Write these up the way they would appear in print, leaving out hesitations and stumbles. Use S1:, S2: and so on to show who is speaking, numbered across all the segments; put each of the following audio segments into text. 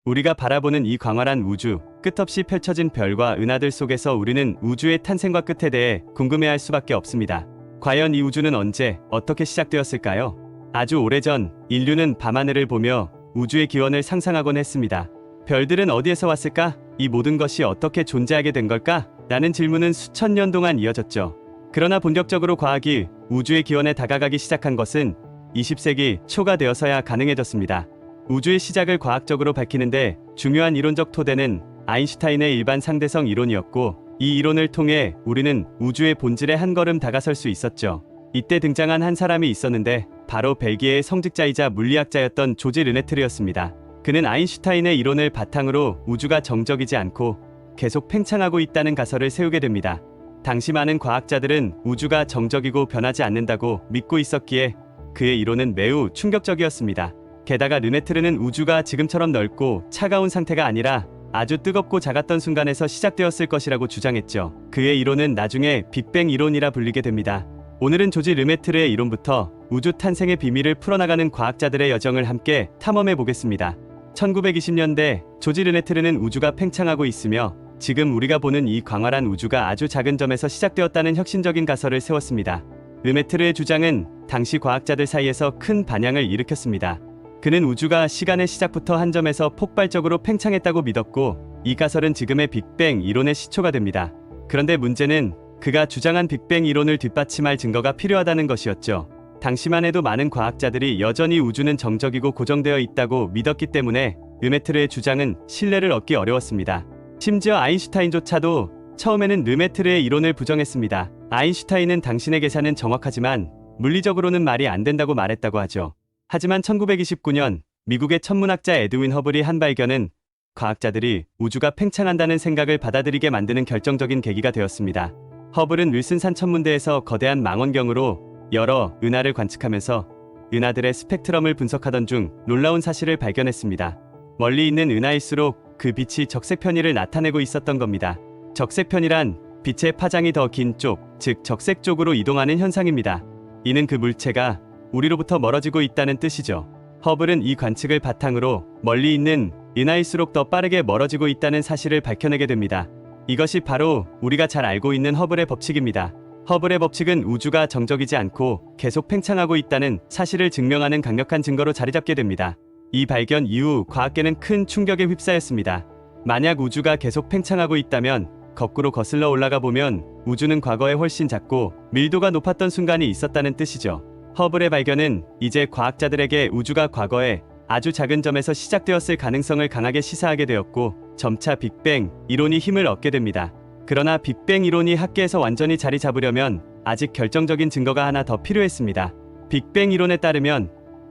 S1: 우리가 바라보는 이 광활한 우주, 끝없이 펼쳐진 별과 은하들 속에서 우리는 우주의 탄생과 끝에 대해 궁금해할 수밖에 없습니다. 과연 이 우주는 언제, 어떻게 시작되었을까요? 아주 오래전 인류는 밤하늘을 보며 우주의 기원을 상상하곤 했습니다. 별들은 어디에서 왔을까? 이 모든 것이 어떻게 존재하게 된 걸까? 라는 질문은 수천 년 동안 이어졌죠. 그러나 본격적으로 과학이 우주의 기원에 다가가기 시작한 것은 20세기 초가 되어서야 가능해졌습니다. 우주의 시작을 과학적으로 밝히는데 중요한 이론적 토대는 아인슈타인의 일반 상대성 이론이었고, 이 이론을 통해 우리는 우주의 본질에 한 걸음 다가설 수 있었죠. 이때 등장한 한 사람이 있었는데 바로 벨기에의 성직자이자 물리학자였던 조지 르네트르였습니다. 그는 아인슈타인의 이론을 바탕으로 우주가 정적이지 않고 계속 팽창하고 있다는 가설을 세우게 됩니다. 당시 많은 과학자들은 우주가 정적이고 변하지 않는다고 믿고 있었기에 그의 이론은 매우 충격적이었습니다. 게다가 르네트르는 우주가 지금처럼 넓고 차가운 상태가 아니라 아주 뜨겁고 작았던 순간에서 시작되었을 것이라고 주장했죠. 그의 이론은 나중에 빅뱅 이론이라 불리게 됩니다. 오늘은 조지 르네트르의 이론부터 우주 탄생의 비밀을 풀어나가는 과학자들의 여정을 함께 탐험해 보겠습니다. 1920년대 조지 르네트르는 우주가 팽창하고 있으며 지금 우리가 보는 이 광활한 우주가 아주 작은 점에서 시작되었다는 혁신적인 가설을 세웠습니다. 르네트르의 주장은 당시 과학자들 사이에서 큰 반향을 일으켰습니다. 그는 우주가 시간의 시작부터 한 점에서 폭발적으로 팽창했다고 믿었고, 이 가설은 지금의 빅뱅 이론의 시초가 됩니다. 그런데 문제는 그가 주장한 빅뱅 이론을 뒷받침할 증거가 필요하다는 것이었죠. 당시만 해도 많은 과학자들이 여전히 우주는 정적이고 고정되어 있다고 믿었기 때문에 르메트르의 주장은 신뢰를 얻기 어려웠습니다. 심지어 아인슈타인조차도 처음에는 르메트르의 이론을 부정했습니다. 아인슈타인은 당신의 계산은 정확하지만 물리적으로는 말이 안 된다고 말했다고 하죠. 하지만 1929년 미국의 천문학자 에드윈 허블이 한 발견은 과학자들이 우주가 팽창한다는 생각을 받아들이게 만드는 결정적인 계기가 되었습니다. 허블은 윌슨산 천문대에서 거대한 망원경으로 여러 은하를 관측하면서 은하들의 스펙트럼을 분석하던 중 놀라운 사실을 발견했습니다. 멀리 있는 은하일수록 그 빛이 적색 편의를 나타내고 있었던 겁니다. 적색 편이란 빛의 파장이 더 긴 쪽, 즉 적색 쪽으로 이동하는 현상입니다. 이는 그 물체가 우리로부터 멀어지고 있다는 뜻이죠. 허블은 이 관측을 바탕으로 멀리 있는 은하일수록 더 빠르게 멀어지고 있다는 사실을 밝혀내게 됩니다. 이것이 바로 우리가 잘 알고 있는 허블의 법칙입니다. 허블의 법칙은 우주가 정적이지 않고 계속 팽창하고 있다는 사실을 증명하는 강력한 증거로 자리잡게 됩니다. 이 발견 이후 과학계는 큰 충격에 휩싸였습니다. 만약 우주가 계속 팽창하고 있다면 거꾸로 거슬러 올라가 보면 우주는 과거에 훨씬 작고 밀도가 높았던 순간이 있었다는 뜻이죠. 허블의 발견은 이제 과학자들에게 우주가 과거에 아주 작은 점에서 시작되었을 가능성을 강하게 시사하게 되었고, 점차 빅뱅 이론이 힘을 얻게 됩니다. 그러나 빅뱅 이론이 학계에서 완전히 자리 잡으려면 아직 결정적인 증거가 하나 더 필요했습니다. 빅뱅 이론에 따르면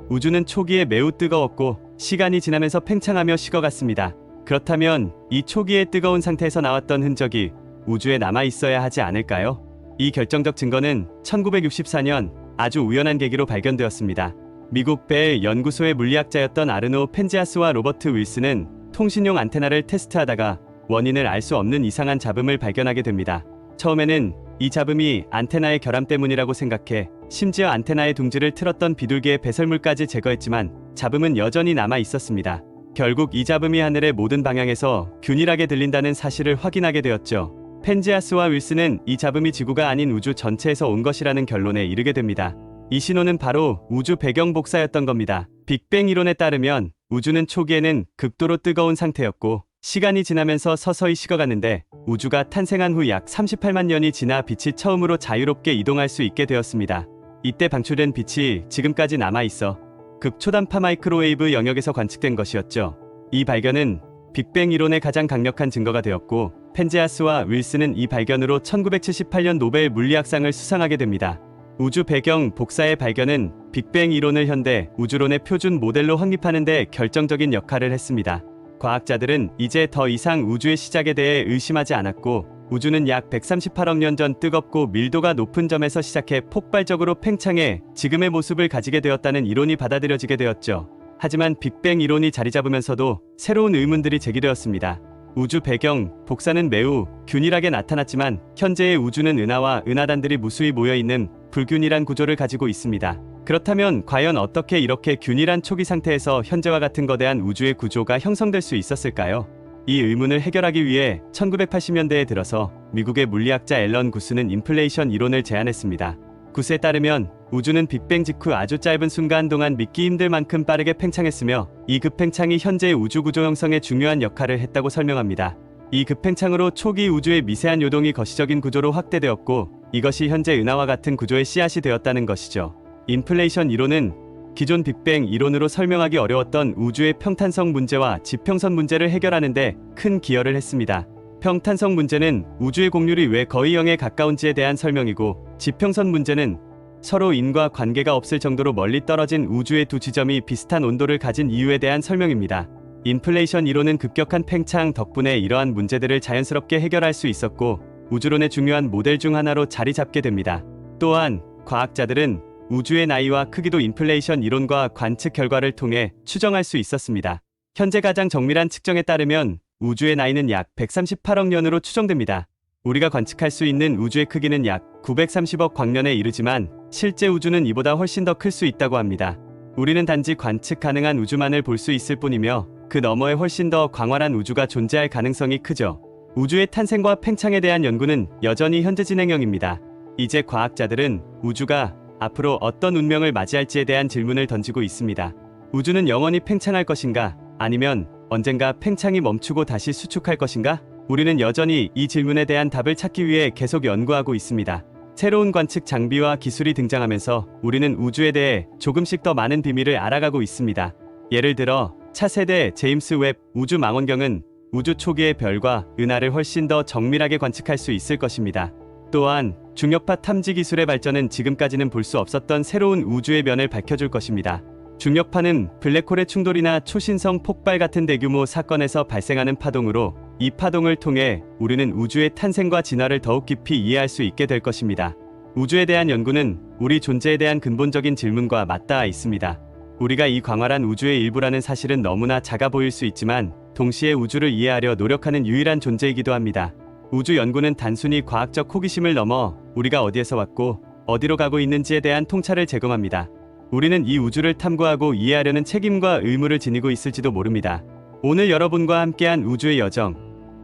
S1: 우주는 초기에 매우 뜨거웠고 시간이 지나면서 팽창하며 식어갔습니다. 그렇다면 이 초기의 뜨거운 상태에서 나왔던 흔적이 우주에 남아 있어야 하지 않을까요? 이 결정적 증거는 1964년 아주 우연한 계기로 발견되었습니다. 미국 벨 연구소의 물리학자였던 아르노 펜지아스와 로버트 윌슨은 통신용 안테나를 테스트하다가 원인을 알 수 없는 이상한 잡음을 발견하게 됩니다. 처음에는 이 잡음이 안테나의 결함 때문이라고 생각해 심지어 안테나의 둥지를 틀었던 비둘기의 배설물까지 제거했지만 잡음은 여전히 남아 있었습니다. 결국 이 잡음이 하늘의 모든 방향에서 균일하게 들린다는 사실을 확인하게 되었죠. 펜지아스와 윌슨은 이 잡음이 지구가 아닌 우주 전체에서 온 것이라는 결론에 이르게 됩니다. 이 신호는 바로 우주 배경 복사였던 겁니다. 빅뱅 이론에 따르면 우주는 초기에는 극도로 뜨거운 상태였고 시간이 지나면서 서서히 식어갔는데 우주가 탄생한 후 약 38만 년이 지나 빛이 처음으로 자유롭게 이동할 수 있게 되었습니다. 이때 방출된 빛이 지금까지 남아있어 극초단파 마이크로웨이브 영역에서 관측된 것이었죠. 이 발견은 빅뱅 이론의 가장 강력한 증거가 되었고, 펜지아스와 윌슨은 이 발견으로 1978년 노벨 물리학상을 수상하게 됩니다. 우주 배경 복사의 발견은 빅뱅 이론을 현대 우주론의 표준 모델로 확립하는 데 결정적인 역할을 했습니다. 과학자들은 이제 더 이상 우주의 시작에 대해 의심하지 않았고, 우주는 약 138억 년 전 뜨겁고 밀도가 높은 점에서 시작해 폭발적으로 팽창해 지금의 모습을 가지게 되었다는 이론이 받아들여지게 되었죠. 하지만 빅뱅 이론이 자리 잡으면서도 새로운 의문들이 제기되었습니다. 우주 배경 복사는 매우 균일하게 나타났지만 현재의 우주는 은하와 은하단들이 무수히 모여있는 불균일한 구조를 가지고 있습니다. 그렇다면 과연 어떻게 이렇게 균일한 초기 상태에서 현재와 같은 거대한 우주의 구조가 형성될 수 있었을까요? 이 의문을 해결하기 위해 1980년대에 들어서 미국의 물리학자 앨런 구스는 인플레이션 이론을 제안했습니다. 구스에 따르면 우주는 빅뱅 직후 아주 짧은 순간 동안 믿기 힘들 만큼 빠르게 팽창했으며 이 급팽창이 현재의 우주 구조 형성에 중요한 역할을 했다고 설명합니다. 이 급팽창으로 초기 우주의 미세한 요동이 거시적인 구조로 확대되었고 이것이 현재 은하와 같은 구조의 씨앗이 되었다는 것이죠. 인플레이션 이론은 기존 빅뱅 이론으로 설명하기 어려웠던 우주의 평탄성 문제와 지평선 문제를 해결하는 데 큰 기여를 했습니다. 평탄성 문제는 우주의 공률이 왜 거의 0에 가까운지에 대한 설명이고 지평선 문제는 서로 인과 관계가 없을 정도로 멀리 떨어진 우주의 두 지점이 비슷한 온도를 가진 이유에 대한 설명입니다. 인플레이션 이론은 급격한 팽창 덕분에 이러한 문제들을 자연스럽게 해결할 수 있었고 우주론의 중요한 모델 중 하나로 자리 잡게 됩니다. 또한 과학자들은 우주의 나이와 크기도 인플레이션 이론과 관측 결과를 통해 추정할 수 있었습니다. 현재 가장 정밀한 측정에 따르면 우주의 나이는 약 138억 년으로 추정됩니다. 우리가 관측할 수 있는 우주의 크기는 약 930억 광년에 이르지만 실제 우주는 이보다 훨씬 더 클 수 있다고 합니다. 우리는 단지 관측 가능한 우주만을 볼 수 있을 뿐이며 그 너머에 훨씬 더 광활한 우주가 존재할 가능성이 크죠. 우주의 탄생과 팽창에 대한 연구는 여전히 현재 진행형입니다. 이제 과학자들은 우주가 앞으로 어떤 운명을 맞이할지에 대한 질문을 던지고 있습니다. 우주는 영원히 팽창할 것인가? 아니면 언젠가 팽창이 멈추고 다시 수축할 것인가? 우리는 여전히 이 질문에 대한 답을 찾기 위해 계속 연구하고 있습니다. 새로운 관측 장비와 기술이 등장하면서 우리는 우주에 대해 조금씩 더 많은 비밀을 알아가고 있습니다. 예를 들어 차세대 제임스 웹 우주 망원경은 우주 초기의 별과 은하를 훨씬 더 정밀하게 관측할 수 있을 것입니다. 또한 중력파 탐지 기술의 발전은 지금까지는 볼 수 없었던 새로운 우주의 면을 밝혀줄 것입니다. 중력파는 블랙홀의 충돌이나 초신성 폭발 같은 대규모 사건에서 발생하는 파동으로 이 파동을 통해 우리는 우주의 탄생과 진화를 더욱 깊이 이해할 수 있게 될 것입니다. 우주에 대한 연구는 우리 존재에 대한 근본적인 질문과 맞닿아 있습니다. 우리가 이 광활한 우주의 일부라는 사실은 너무나 작아 보일 수 있지만 동시에 우주를 이해하려 노력하는 유일한 존재이기도 합니다. 우주 연구는 단순히 과학적 호기심을 넘어 우리가 어디에서 왔고 어디로 가고 있는지에 대한 통찰을 제공합니다. 우리는 이 우주를 탐구하고 이해하려는 책임과 의무를 지니고 있을지도 모릅니다. 오늘 여러분과 함께한 우주의 여정,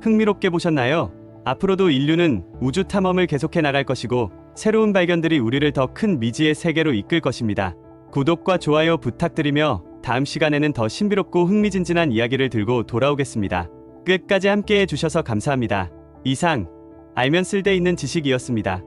S1: 흥미롭게 보셨나요? 앞으로도 인류는 우주 탐험을 계속해 나갈 것이고 새로운 발견들이 우리를 더 큰 미지의 세계로 이끌 것입니다. 구독과 좋아요 부탁드리며 다음 시간에는 더 신비롭고 흥미진진한 이야기를 들고 돌아오겠습니다. 끝까지 함께해 주셔서 감사합니다. 이상 알면 쓸데있는 지식이었습니다.